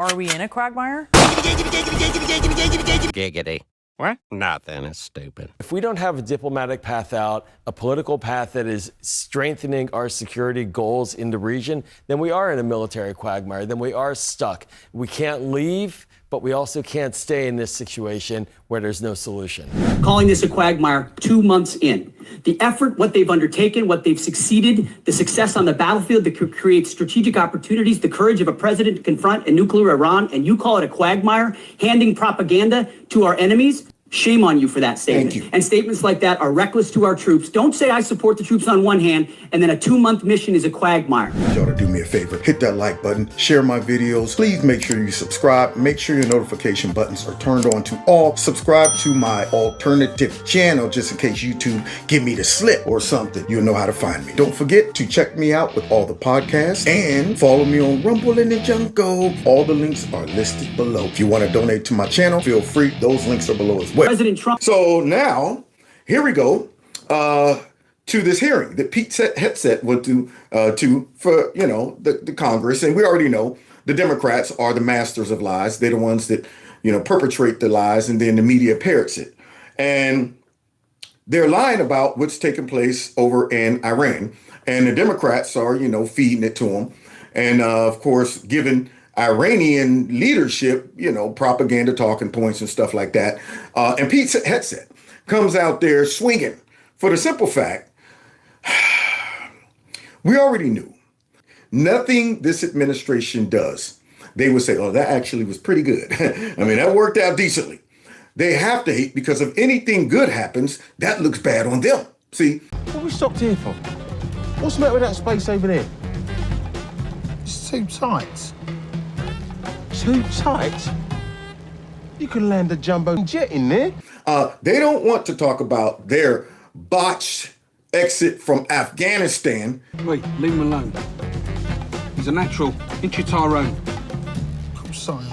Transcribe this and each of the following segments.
Are we in a quagmire? Giggity. What? Nothing. It's stupid. If we don't have a diplomatic path out, a political path that is strengthening our security goals in the region, then we are in a military quagmire. Then we are stuck. We can't leave, but we also can't stay in this situation where there's no solution. Calling this a quagmire 2 months in. The effort, what they've undertaken, what they've succeeded, the success on the battlefield that could create strategic opportunities, the courage of a president to confront a nuclear Iran, and you call it a quagmire, handing propaganda to our enemies. Shame on you for that statement. Thank you. And statements like that are reckless to our troops. Don't say I support the troops on one hand, and then a 2-month mission is a quagmire. Y'all to do me a favor, hit that like button, share my videos. Please make sure you subscribe. Make sure your notification buttons are turned on to all. Subscribe to my alternative channel just in case YouTube give me the slip or something. You'll know how to find me. Don't forget to check me out with all the podcasts and follow me on Rumble in the Jungle. All the links are listed below. If you want to donate to my channel, feel free. Those links are below as well. President Trump. So now, here we go to this hearing that Pete Hegseth went to for, you know, the Congress. And we already know the Democrats are the masters of lies. They're the ones that, you know, perpetrate the lies and then the media parrots it. And they're lying about what's taking place over in Iran. And the Democrats are, you know, feeding it to them. And of course, giving Iranian leadership, you know, propaganda talking points and stuff like that. And Pete Hegseth comes out there swinging for the simple fact, we already knew nothing this administration does. They would say, oh, that actually was pretty good. I mean, that worked out decently. They have to hate because if anything good happens, that looks bad on them. See? What are we stopped here for? What's the matter with that space over there? It's too tight. Too tight? You can land a jumbo jet in there. They don't want to talk about their botched exit from Afghanistan. Wait, leave him alone. He's a natural. Into Tyrone. I'm sorry.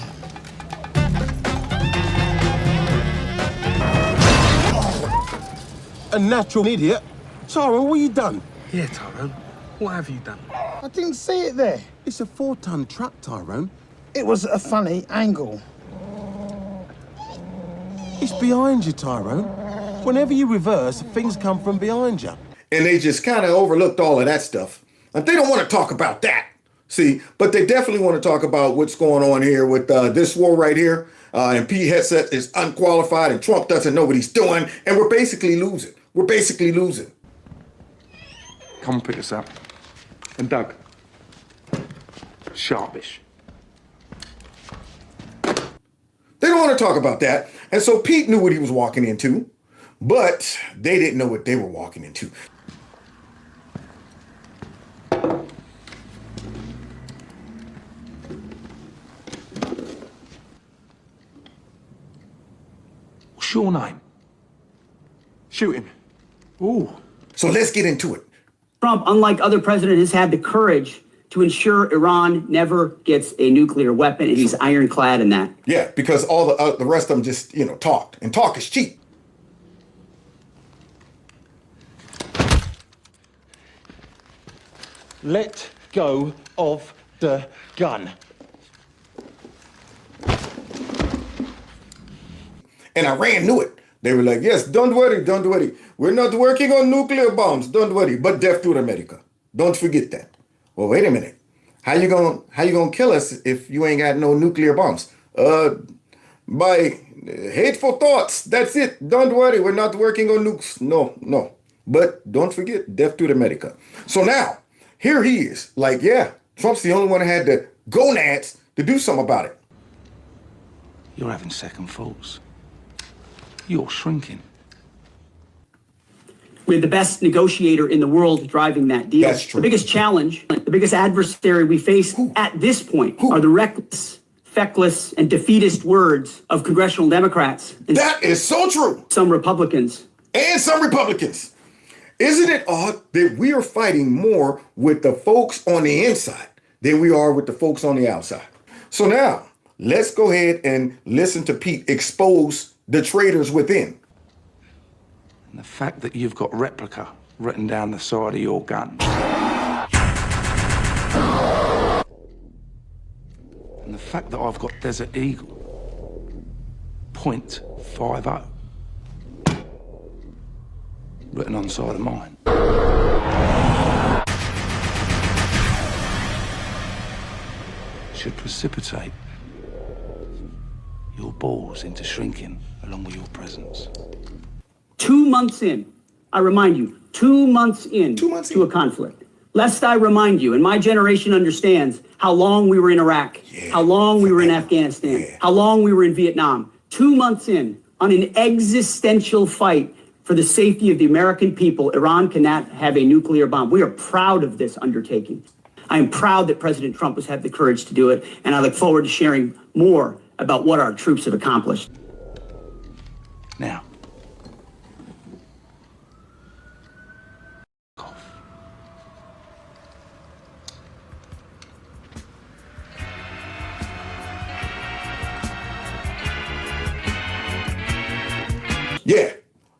A natural idiot. Tyrone, what you done? Yeah, Tyrone. What have you done? I didn't see it there. It's a 4-ton truck, Tyrone. It was a funny angle. It's behind you, Tyrone. Whenever you reverse, things come from behind you. And they just kind of overlooked all of that stuff. And they don't want to talk about that. See, but they definitely want to talk about what's going on here with this war right here. And Pete Hegseth is unqualified and Trump doesn't know what he's doing. And we're basically losing. We're basically losing. Come pick us up. And Doug. Sharpish. They don't want to talk about that. And so Pete knew what he was walking into, but they didn't know what they were walking into. What's your name? Shoot him. Ooh. So let's get into it. Trump, unlike other presidents, has had the courage to ensure Iran never gets a nuclear weapon, and he's ironclad in that. Yeah, because all the rest of them just, you know, talked. And talk is cheap. Let go of the gun. And Iran knew it. They were like, yes, don't worry, don't worry. We're not working on nuclear bombs, don't worry. But death to America. Don't forget that. Well, wait a minute. How you gonna kill us if you ain't got no nuclear bombs? By hateful thoughts. That's it. Don't worry. We're not working on nukes. No. But don't forget, death to America. So now, here he is. Like, yeah, Trump's the only one who had the gonads to do something about it. You're having second thoughts. You're shrinking. We're the best negotiator in the world driving that deal. That's true. The biggest challenge, the biggest adversary we face at this point are the reckless, feckless, and defeatist words of congressional Democrats. And that is so true. Some Republicans. And some Republicans. Isn't it odd that we are fighting more with the folks on the inside than we are with the folks on the outside? So now, let's go ahead and listen to Pete expose the traitors within. And the fact that you've got replica written down the side of your gun. And And the fact that I've got Desert Eagle .50 written on the side of mine should precipitate your balls into shrinking along with your presence. 2 months in, I remind you, 2 months in to a conflict. Lest I remind you, and my generation understands how long we were in Iraq, how long we were in Afghanistan, how long we were in Vietnam. 2 months in on an existential fight for the safety of the American people, Iran cannot have a nuclear bomb. We are proud of this undertaking. I am proud that President Trump has had the courage to do it, and I look forward to sharing more about what our troops have accomplished. Now, Yeah.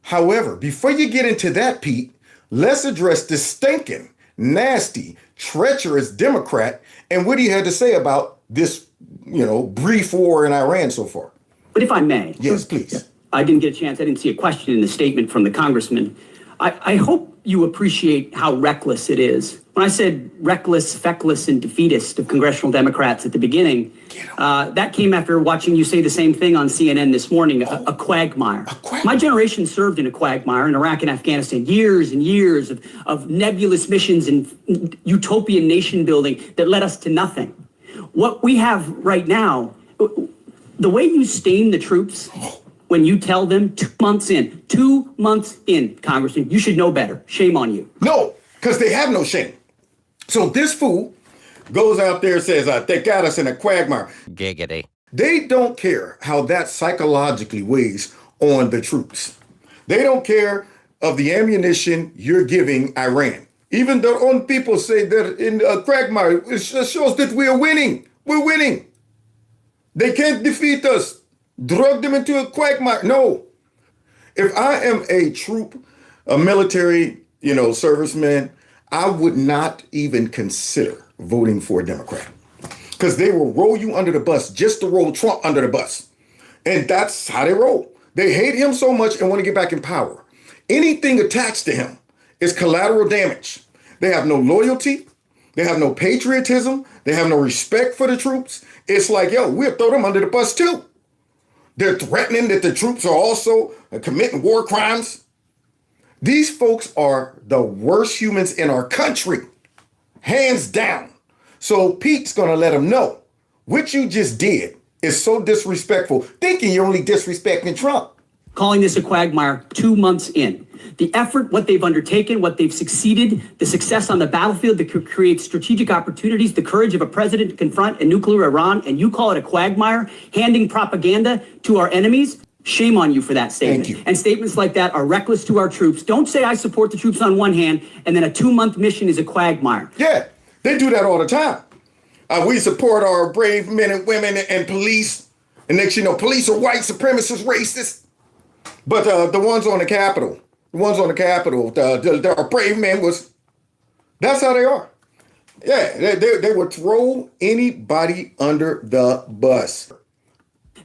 However, before you get into that, Pete, let's address this stinking, nasty, treacherous Democrat and what he had to say about this, brief war in Iran so far. But if I may. Yes, please. I didn't get a chance. I didn't see a question in the statement from the congressman. I hope you appreciate how reckless it is. When I said reckless, feckless, and defeatist of congressional Democrats at the beginning, that came after watching you say the same thing on CNN this morning, a quagmire. My generation served in a quagmire in Iraq and Afghanistan, years and years of nebulous missions and utopian nation building that led us to nothing. What we have right now, the way you stain the troops, when you tell them 2 months in, Congressman, you should know better. Shame on you. No, because they have no shame. So this fool goes out there and says, they got us in a quagmire. Giggity. They don't care how that psychologically weighs on the troops. They don't care of the ammunition you're giving Iran. Even their own people say that in Quagmire, it shows that we are winning. We're winning. They can't defeat us. Drug them into a quagmire. No. If I am a troop, a military, serviceman, I would not even consider voting for a Democrat because they will roll you under the bus just to roll Trump under the bus. And that's how they roll. They hate him so much and want to get back in power. Anything attached to him is collateral damage. They have no loyalty. They have no patriotism. They have no respect for the troops. It's like, we'll throw them under the bus too. They're threatening that the troops are also committing war crimes. These folks are the worst humans in our country, hands down. So Pete's going to let them know what you just did is so disrespectful, thinking you're only disrespecting Trump. Calling this a quagmire 2 months in. The effort, what they've undertaken, what they've succeeded, the success on the battlefield that could create strategic opportunities, the courage of a president to confront a nuclear Iran, and you call it a quagmire, handing propaganda to our enemies. Shame on you for that statement. Thank you. And statements like that are reckless to our troops. Don't say I support the troops on one hand, and then a 2-month mission is a quagmire. Yeah, they do that all the time. We support our brave men and women and police. And next, police are white supremacist, racist. But the ones on the Capitol, the brave men that's how they are. Yeah, they would throw anybody under the bus.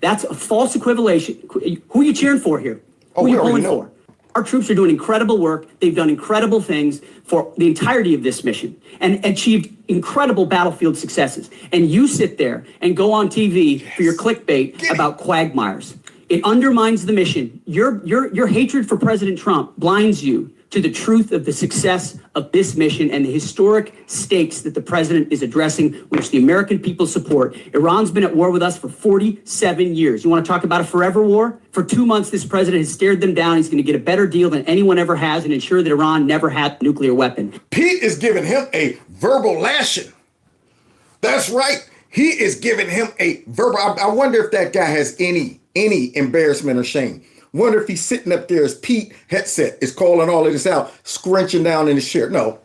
That's a false equivalation. Who are you cheering for here? Who are you pulling for? Our troops are doing incredible work. They've done incredible things for the entirety of this mission and achieved incredible battlefield successes. And you sit there and go on TV for your clickbait about quagmires. It undermines the mission. Your hatred for President Trump blinds you to the truth of the success of this mission and the historic stakes that the president is addressing, which the American people support. Iran's been at war with us for 47 years. You want to talk about a forever war? For 2 months, this president has stared them down. He's going to get a better deal than anyone ever has and ensure that Iran never had a nuclear weapon. Pete is giving him a verbal lashing. That's right. He is giving him a verbal. I wonder if that guy has any embarrassment or shame. Wonder if he's sitting up there as Pete Hegseth is calling all of this out, scrunching down in his chair. No,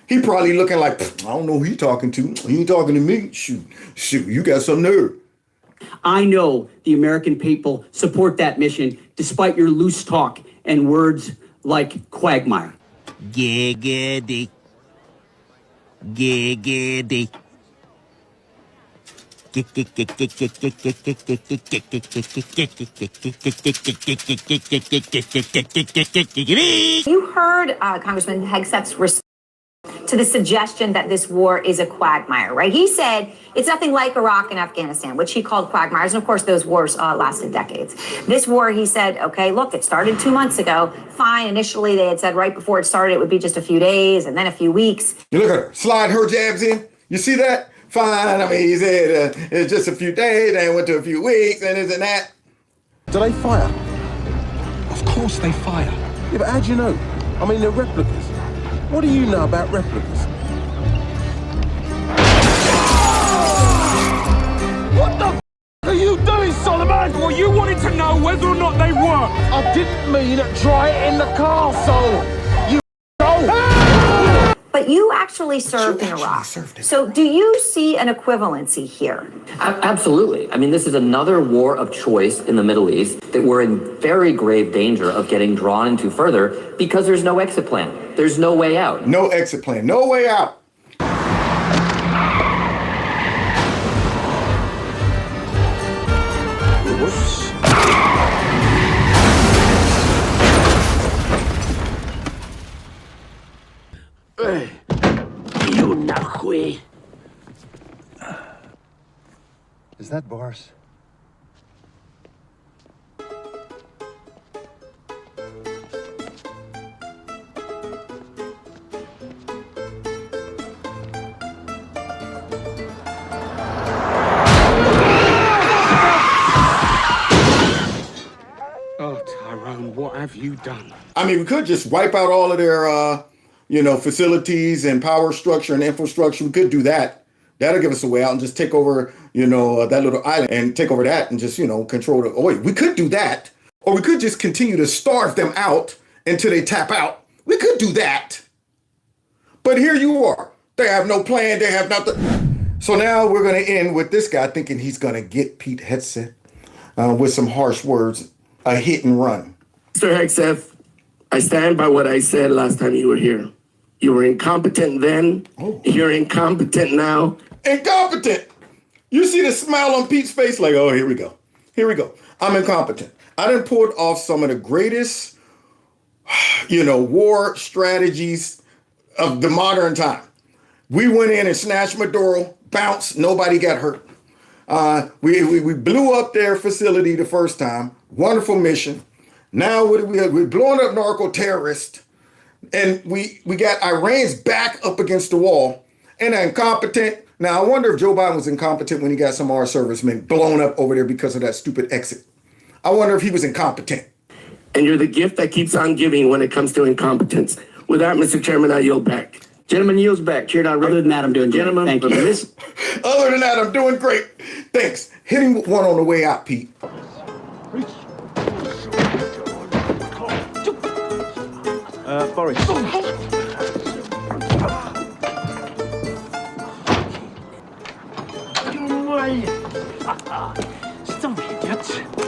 he probably looking like, I don't know who he talking to. He ain't talking to me. Shoot, you got some nerve. I know the American people support that mission, despite your loose talk and words like quagmire. Giggity. Giggity. You heard Congressman Hegseth's response to the suggestion that this war is a quagmire, right? He said it's nothing like Iraq and Afghanistan, which he called quagmires. And of course, those wars lasted decades. This war, he said, okay, look, it started 2 months ago. Fine. Initially, they had said right before it started, it would be just a few days and then a few weeks. You look at her, slide her jabs in. You see that? Fine. I mean, he said it's just a few days, then went to a few weeks, and this and that. Do they fire? Of course they fire. Yeah, but how do you know? I mean, they're replicas. What do you know about replicas? What the are you doing, Solomon? Well, you wanted to know whether or not they work. I didn't mean try it in the castle. You But you actually served in Iraq. So do you see an equivalency here? Absolutely. I mean, this is another war of choice in the Middle East that we're in very grave danger of getting drawn into further because there's no exit plan. There's no way out. No exit plan. No way out. Is that Boris? Oh, Tyrone, what have you done? I mean, we could just wipe out all of their, facilities and power structure and infrastructure. We could do that. That'll give us a way out and just take over, that little island and take over that and just, control the oil. We could do that. Or we could just continue to starve them out until they tap out. We could do that. But here you are. They have no plan. They have nothing. So now we're going to end with this guy thinking he's going to get Pete Hegseth with some harsh words, a hit and run. Mr. Hegseth, I stand by what I said last time you were here. You were incompetent then. You're incompetent now. Incompetent. You see the smile on Pete's face like, oh, here we go. Here we go. I'm incompetent. I done pulled off some of the greatest, war strategies of the modern time. We went in and snatched Maduro, bounced, nobody got hurt. We blew up their facility the first time. Wonderful mission. Now we're blowing up narco terrorists. And we got Iran's back up against the wall and incompetent. Now, I wonder if Joe Biden was incompetent when he got some of our servicemen blown up over there because of that stupid exit. I wonder if he was incompetent. And you're the gift that keeps on giving when it comes to incompetence. With that, Mr. Chairman, I yield back. Gentleman yields back. Cheered on. Other than that, I'm doing great. Gentlemen, thank you. Other than that, I'm doing great. Thanks. Hit him with one on the way out, Pete. Boris. Stop, idiot.